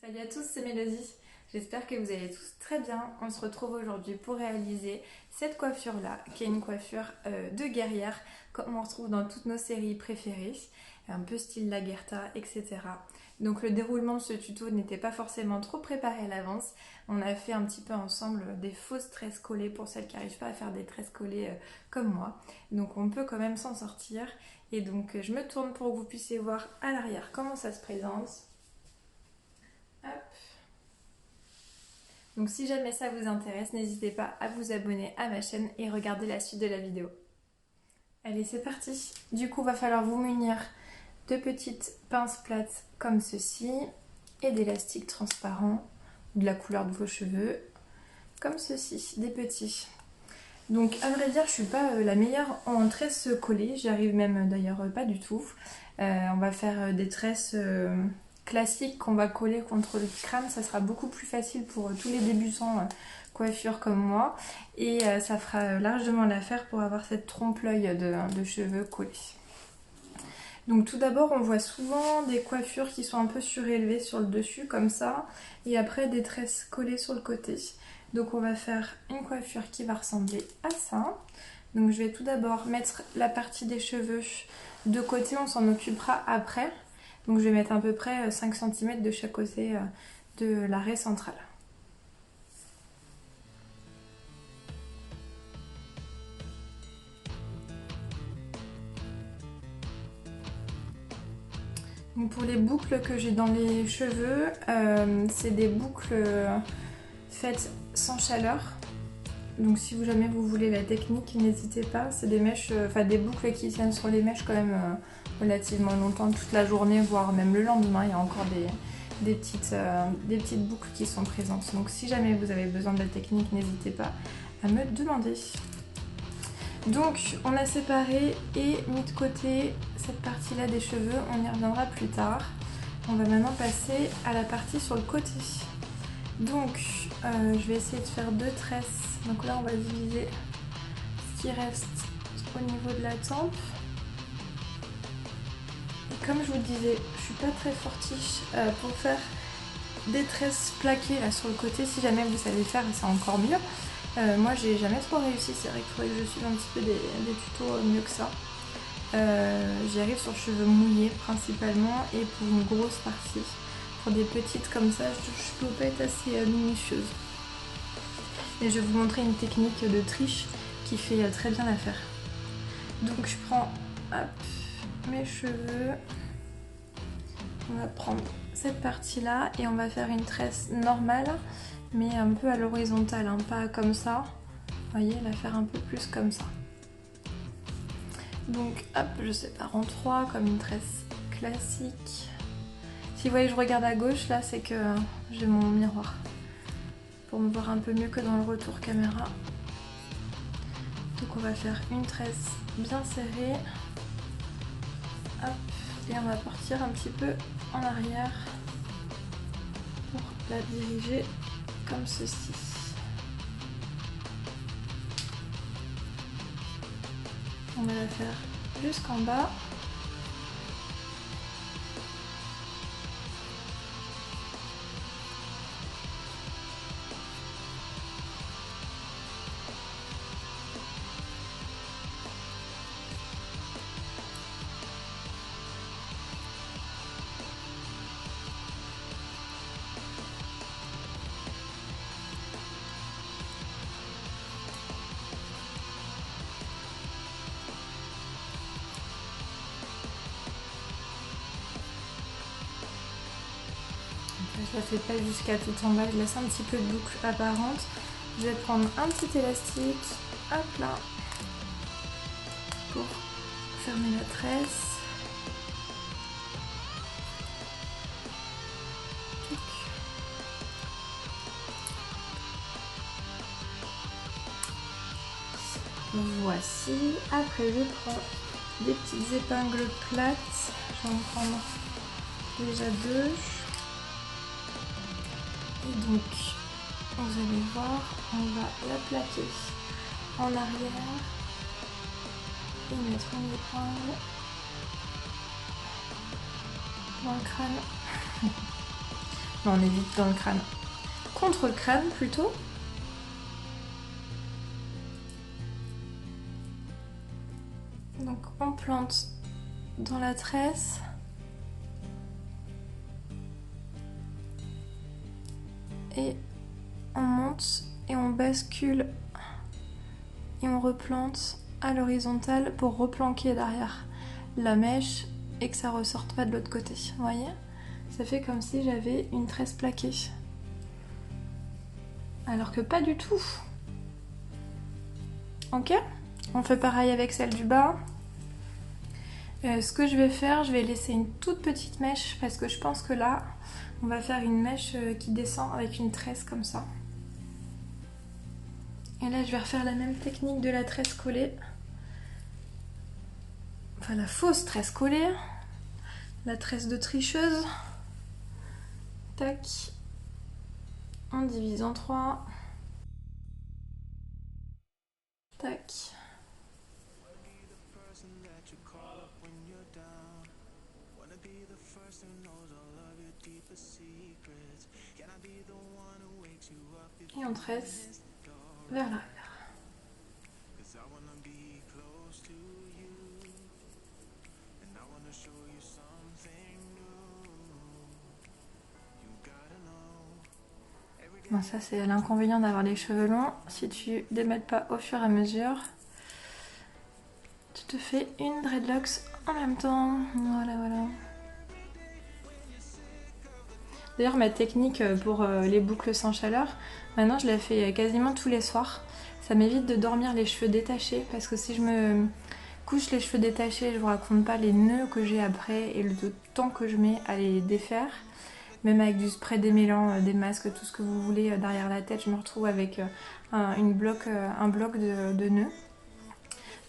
Salut à tous, c'est Mélodie. J'espère que vous allez tous très bien. On se retrouve aujourd'hui pour réaliser cette coiffure-là, qui est une coiffure de guerrière, comme on retrouve dans toutes nos séries préférées, un peu style Lagertha, etc. Donc le déroulement de ce tuto n'était pas forcément trop préparé à l'avance. On a fait un petit peu ensemble des fausses tresses collées pour celles qui n'arrivent pas à faire des tresses collées comme moi. Donc on peut quand même s'en sortir. Et donc je me tourne pour que vous puissiez voir à l'arrière comment ça se présente. Hop. Donc si jamais ça vous intéresse, n'hésitez pas à vous abonner à ma chaîne et regarder la suite de la vidéo. Allez, c'est parti. Du coup, va falloir vous munir de petites pinces plates comme ceci et d'élastiques transparents de la couleur de vos cheveux, comme ceci, des petits. Donc à vrai dire, je suis pas la meilleure en tresses collées, j'y arrive même d'ailleurs pas du tout. On va faire des tresses classiques qu'on va coller contre le crâne, ça sera beaucoup plus facile pour tous les débutants coiffure comme moi et ça fera largement l'affaire pour avoir cette trompe-l'œil de cheveux collés. Donc tout d'abord on voit souvent des coiffures qui sont un peu surélevées sur le dessus comme ça et après des tresses collées sur le côté. Donc on va faire une coiffure qui va ressembler à ça. Donc je vais tout d'abord mettre la partie des cheveux de côté, on s'en occupera après. Donc je vais mettre à peu près 5 cm de chaque côté de l'arrêt central. Donc pour les boucles que j'ai dans les cheveux, c'est des boucles faites sans chaleur. Donc si jamais vous voulez la technique, n'hésitez pas. C'est des mèches, des boucles qui tiennent sur les mèches quand même relativement longtemps, toute la journée, voire même le lendemain. Il y a encore des petites boucles qui sont présentes. Donc si jamais vous avez besoin de la technique, n'hésitez pas à me demander. Donc on a séparé et mis de côté cette partie-là des cheveux, on y reviendra plus tard. On va maintenant passer à la partie sur le côté. Donc je vais essayer de faire deux tresses. Donc là on va diviser ce qui reste au niveau de la tempe. Et comme je vous disais, je suis pas très fortiche pour faire des tresses plaquées là sur le côté. Si jamais vous savez faire, c'est encore mieux. Moi j'ai jamais trop réussi, c'est vrai qu'il faudrait que je suive un petit peu des tutos mieux que ça. J'y arrive sur cheveux mouillés principalement et pour une grosse partie. Pour des petites comme ça, je ne peux pas être assez minutieuse. Et je vais vous montrer une technique de triche qui fait très bien l'affaire. Donc je prends mes cheveux, on va prendre cette partie là et on va faire une tresse normale mais un peu à l'horizontale, hein, pas comme ça. Vous voyez, la faire un peu plus comme ça. Donc hop, je sépare en trois comme une tresse classique. Si vous voyez, je regarde à gauche, là c'est que j'ai mon miroir pour me voir un peu mieux que dans le retour caméra. Donc on va faire une tresse bien serrée. Hop, et on va partir un petit peu en arrière pour la diriger comme ceci. On va la faire jusqu'en bas. Je la fais pas jusqu'à tout en bas, je laisse un petit peu de boucle apparente. Je vais prendre un petit élastique, hop là, pour fermer la tresse. Voici. Après je prends des petites épingles plates. Je vais en prendre déjà deux. Et donc, vous allez voir, on va la plaquer en arrière et mettre une épingle dans le crâne. Non, on est vite dans le crâne. Contre le crâne plutôt. Donc on plante dans la tresse. Et on monte et on bascule et on replante à l'horizontale pour replanquer derrière la mèche et que ça ressorte pas de l'autre côté. Vous voyez? Ça fait comme si j'avais une tresse plaquée. Alors que pas du tout. Ok? On fait pareil avec celle du bas. Ce que je vais faire, je vais laisser une toute petite mèche parce que je pense que là, on va faire une mèche qui descend avec une tresse comme ça. Et là, je vais refaire la même technique de la tresse collée. Enfin, la fausse tresse collée. La tresse de tricheuse. Tac. On divise en 3. Tac. Et on tresse vers l'arrière. Bon, ça c'est l'inconvénient d'avoir les cheveux longs. Si tu démêles pas au fur et à mesure, tu te fais une dreadlocks en même temps. Voilà, voilà. D'ailleurs, ma technique pour les boucles sans chaleur, maintenant je la fais quasiment tous les soirs. Ça m'évite de dormir les cheveux détachés parce que si je me couche les cheveux détachés, je vous raconte pas les nœuds que j'ai après et le temps que je mets à les défaire. Même avec du spray démêlant, des masques, tout ce que vous voulez derrière la tête, je me retrouve avec un bloc de nœuds.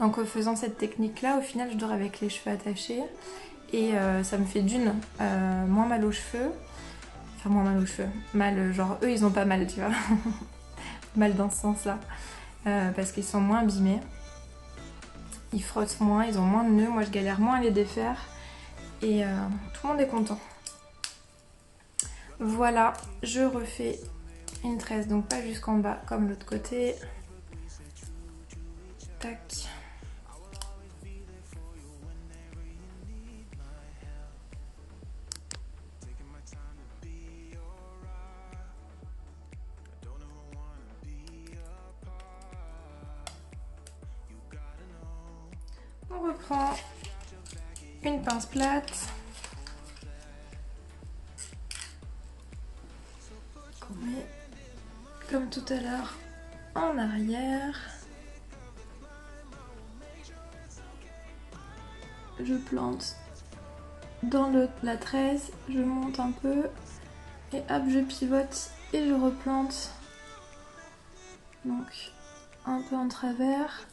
Donc en faisant cette technique là, au final je dors avec les cheveux attachés et ça me fait moins mal aux cheveux. Enfin moins mal aux cheveux, mal genre eux ils ont pas mal tu vois, mal dans ce sens là, parce qu'ils sont moins abîmés, ils frottent moins, ils ont moins de nœuds, moi je galère moins à les défaire et tout le monde est content. Voilà, je refais une tresse, donc pas jusqu'en bas comme l'autre côté. Tac. On reprend une pince plate. Qu'on met comme tout à l'heure en arrière. Je plante dans la tresse, je monte un peu et hop je pivote et je replante. Donc un peu en travers.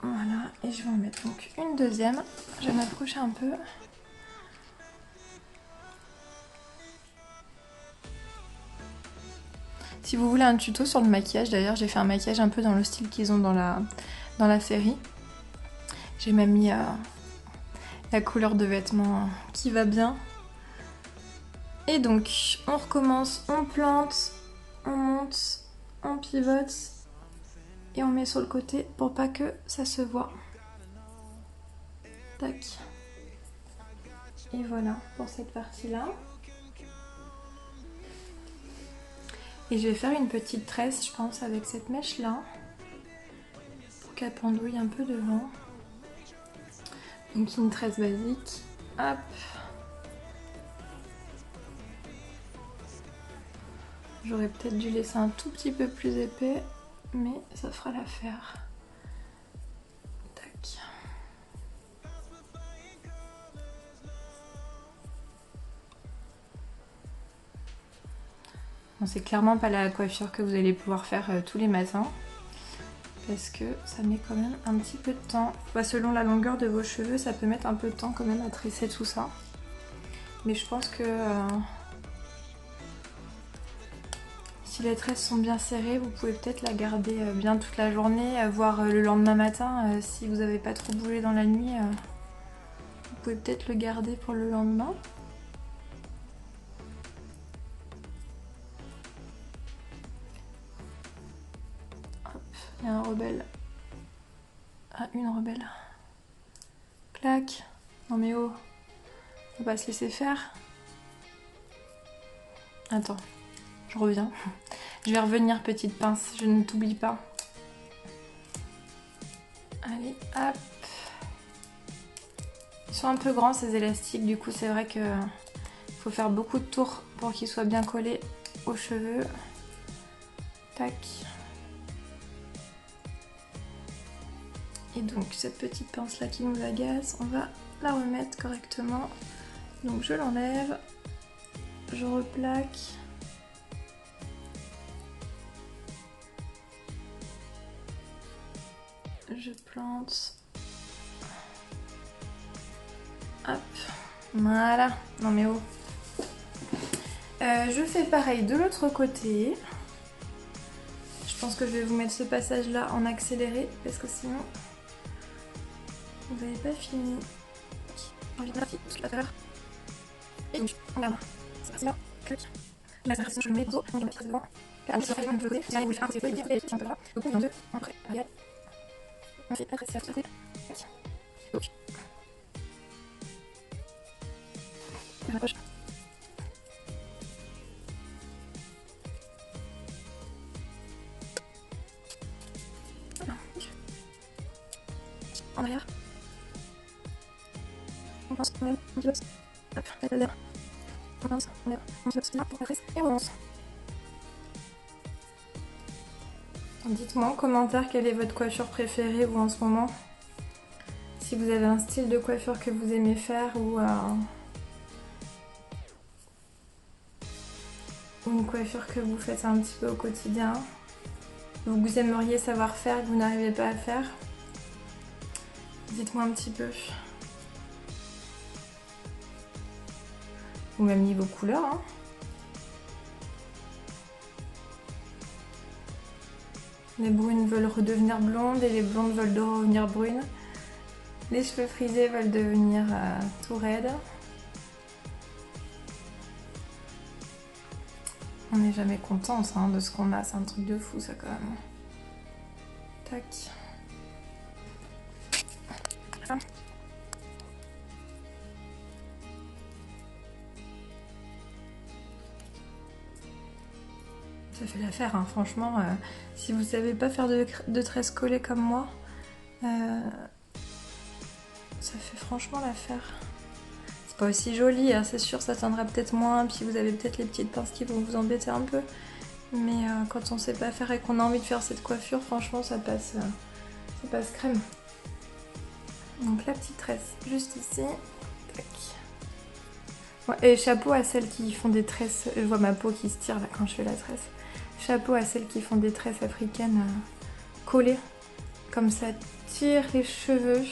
Voilà, et je vais en mettre donc une deuxième. Je vais m'approcher un peu. Si vous voulez un tuto sur le maquillage, d'ailleurs j'ai fait un maquillage un peu dans le style qu'ils ont dans la série. J'ai même mis la couleur de vêtements qui va bien. Et donc on recommence, on plante, on monte, on pivote et on met sur le côté pour pas que ça se voit. Tac. Et voilà pour cette partie-là. Et je vais faire une petite tresse, je pense, avec cette mèche-là. Pour qu'elle pendouille un peu devant. Donc une tresse basique. Hop. J'aurais peut-être dû laisser un tout petit peu plus épais, mais ça fera l'affaire. Tac. Bon, c'est clairement pas la coiffure que vous allez pouvoir faire tous les matins. Parce que ça met quand même un petit peu de temps. Bah, selon la longueur de vos cheveux, ça peut mettre un peu de temps quand même à tresser tout ça. Mais je pense que si les tresses sont bien serrées, vous pouvez peut-être la garder bien toute la journée, voire le lendemain matin. Si vous n'avez pas trop bougé dans la nuit, vous pouvez peut-être le garder pour le lendemain. Hop, il y a un rebelle. Ah, une rebelle. Clac. Non mais oh, on va pas se laisser faire. Attends, je reviens. Je vais revenir, petite pince, je ne t'oublie pas. Allez, hop. Ils sont un peu grands ces élastiques, du coup c'est vrai que faut faire beaucoup de tours pour qu'ils soient bien collés aux cheveux. Tac. Et donc cette petite pince là qui nous agace, on va la remettre correctement. Donc je l'enlève, je replaque. Je plante. Hop, voilà. Non mais oh. Je fais pareil de l'autre côté. Je pense que je vais vous mettre ce passage là en accéléré parce que sinon vous n'avez pas fini. Envie de toute la fleur. Et donc on regarde. C'est là. Clic. Là je mets dos. On va mettre devant. Là on se fait un peu de côté. Si vous faire un petit peu, il y a un peu là. Donc on deux. Après, regarde. On fait après ça. Donc. Je rapproche. En arrière. On pense, on lève, on bosse. Hop, la derrière. On lance, on lève, on bosse bien pour la presse et on lance. Dites-moi en commentaire quelle est votre coiffure préférée vous en ce moment. Si vous avez un style de coiffure que vous aimez faire ou une coiffure que vous faites un petit peu au quotidien, ou que vous aimeriez savoir faire et que vous n'arrivez pas à faire. Dites-moi un petit peu. Ou même niveau couleur. Hein. Les brunes veulent redevenir blondes et les blondes veulent redevenir brunes. Les cheveux frisés veulent devenir tout raides. On n'est jamais contente hein, de ce qu'on a, c'est un truc de fou ça quand même. Tac. Ah. Ça fait l'affaire, hein, franchement. Si vous savez pas faire de tresses collées comme moi, ça fait franchement l'affaire. C'est pas aussi joli, hein, c'est sûr, ça tiendra peut-être moins, puis vous avez peut-être les petites pinces qui vont vous embêter un peu. Mais quand on sait pas faire et qu'on a envie de faire cette coiffure, franchement, ça passe crème. Donc la petite tresse juste ici. Tac. Ouais, et chapeau à celles qui font des tresses. Je vois ma peau qui se tire là quand je fais la tresse. Chapeau à celles qui font des tresses africaines collées. Comme ça tire les cheveux.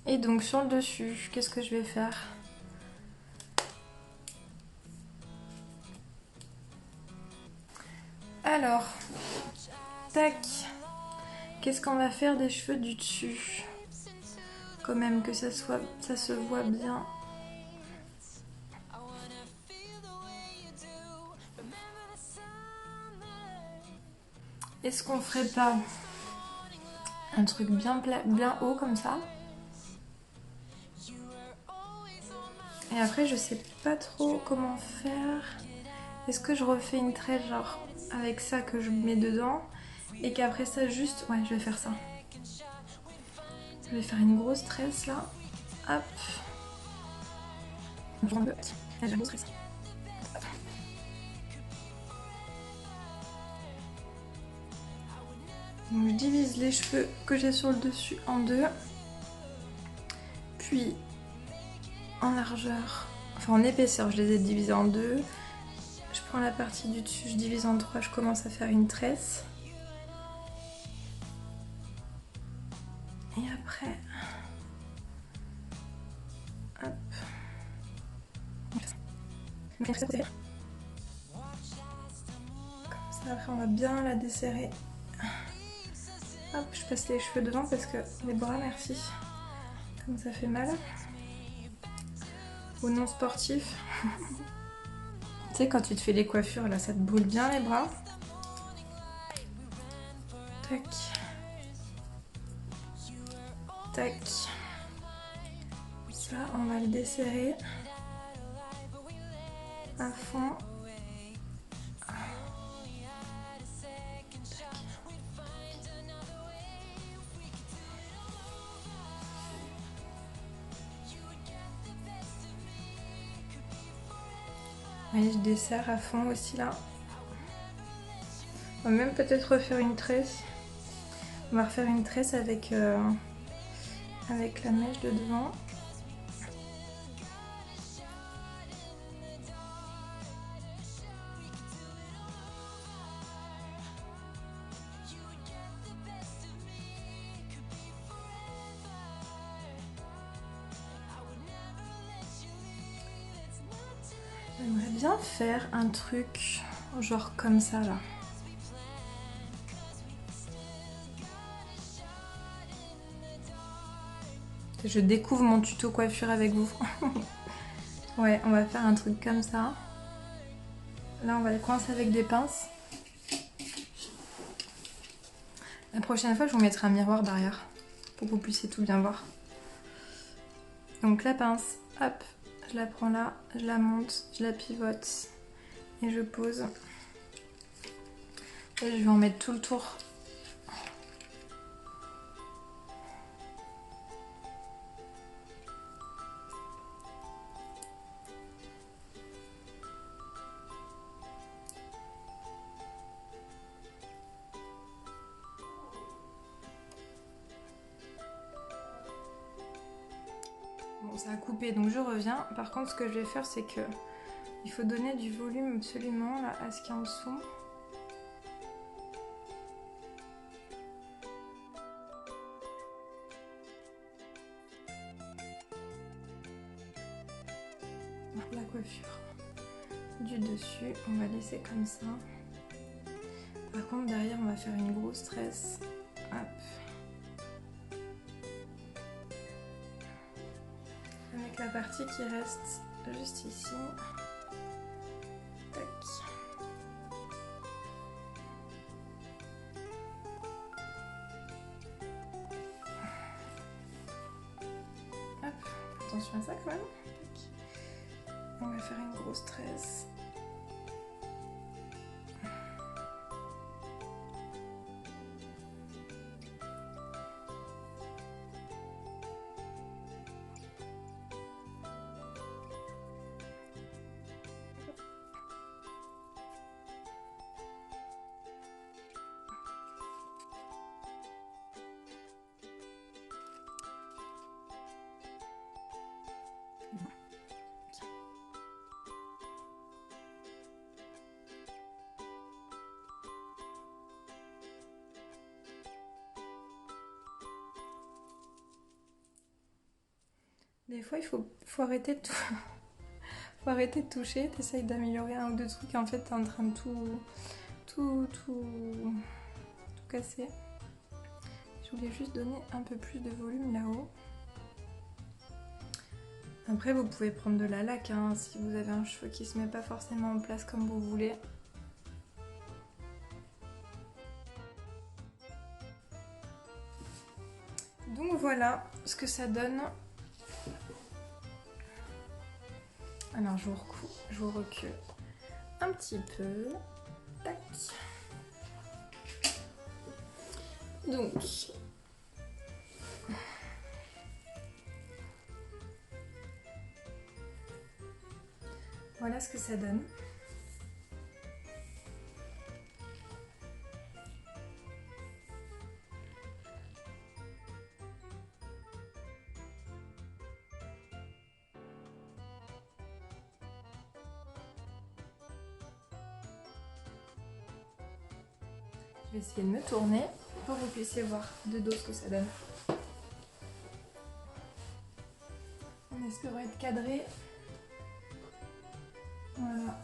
Et donc sur le dessus, qu'est-ce que je vais faire? Alors, tac. Qu'est-ce qu'on va faire des cheveux du dessus? Quand même que ça se voit bien. Est-ce qu'on ferait pas un truc bien haut comme ça? Et après je sais pas trop comment faire. Est-ce que je refais une tresse genre avec ça que je mets dedans et qu'après ça juste... Ouais, je vais faire ça. Je vais faire une grosse tresse là. Hop. Je prends une grosse tresse. Donc je divise les cheveux que j'ai sur le dessus en deux. Puis en largeur, enfin en épaisseur, je les ai divisés en deux. Je prends la partie du dessus, je divise en trois, je commence à faire une tresse. Et après, hop. Comme ça. Après on va bien la desserrer. Hop, je passe les cheveux devant parce que les bras, merci. Comme ça fait mal. Ou non sportif. Tu sais quand tu te fais les coiffures là, ça te brûle bien les bras. Tac. Tac. Ça, on va le desserrer à fond. Et je desserre à fond aussi là. On va même peut-être refaire une tresse. On va refaire une tresse avec, avec la mèche de devant. J'aimerais bien faire un truc genre comme ça là. Je découvre mon tuto coiffure avec vous. Ouais, on va faire un truc comme ça. Là, on va le coincer avec des pinces. La prochaine fois, je vous mettrai un miroir derrière pour que vous puissiez tout bien voir. Donc la pince, hop, je la prends là, je la monte, je la pivote et je pose. Et je vais en mettre tout le tour. Bon, ça a coupé, donc je reviens. Par contre, ce que je vais faire, c'est que il faut donner du volume absolument là, à ce qu'il y a en dessous. La coiffure du dessus, on va laisser comme ça. Par contre, derrière, on va faire une grosse tresse. Hop. Avec la partie qui reste juste ici. Tac. Hop. Attention à ça quand même. Tac. On va faire une grosse tresse. Des fois, il faut arrêter de faut arrêter de toucher. T'essayes d'améliorer un ou deux trucs et en fait, t'es en train de tout casser. Je voulais juste donner un peu plus de volume là-haut. Après, vous pouvez prendre de la laque hein, si vous avez un cheveu qui se met pas forcément en place comme vous voulez. Donc voilà ce que ça donne. Alors je vous recule un petit peu. Tac. Donc voilà ce que ça donne. Je vais essayer de me tourner pour que vous puissiez voir de dos ce que ça donne. En espérant être cadré. Voilà.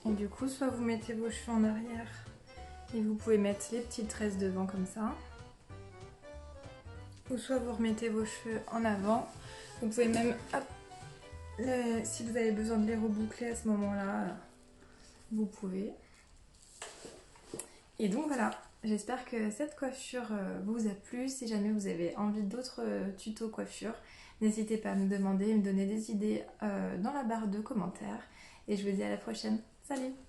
Et du coup, soit vous mettez vos cheveux en arrière et vous pouvez mettre les petites tresses devant comme ça. Ou soit vous remettez vos cheveux en avant. Vous pouvez même, hop, si vous avez besoin de les reboucler à ce moment-là, vous pouvez. Et donc voilà, j'espère que cette coiffure vous a plu. Si jamais vous avez envie d'autres tutos coiffure, n'hésitez pas à me demander, me donner des idées dans la barre de commentaires. Et je vous dis à la prochaine. Salut!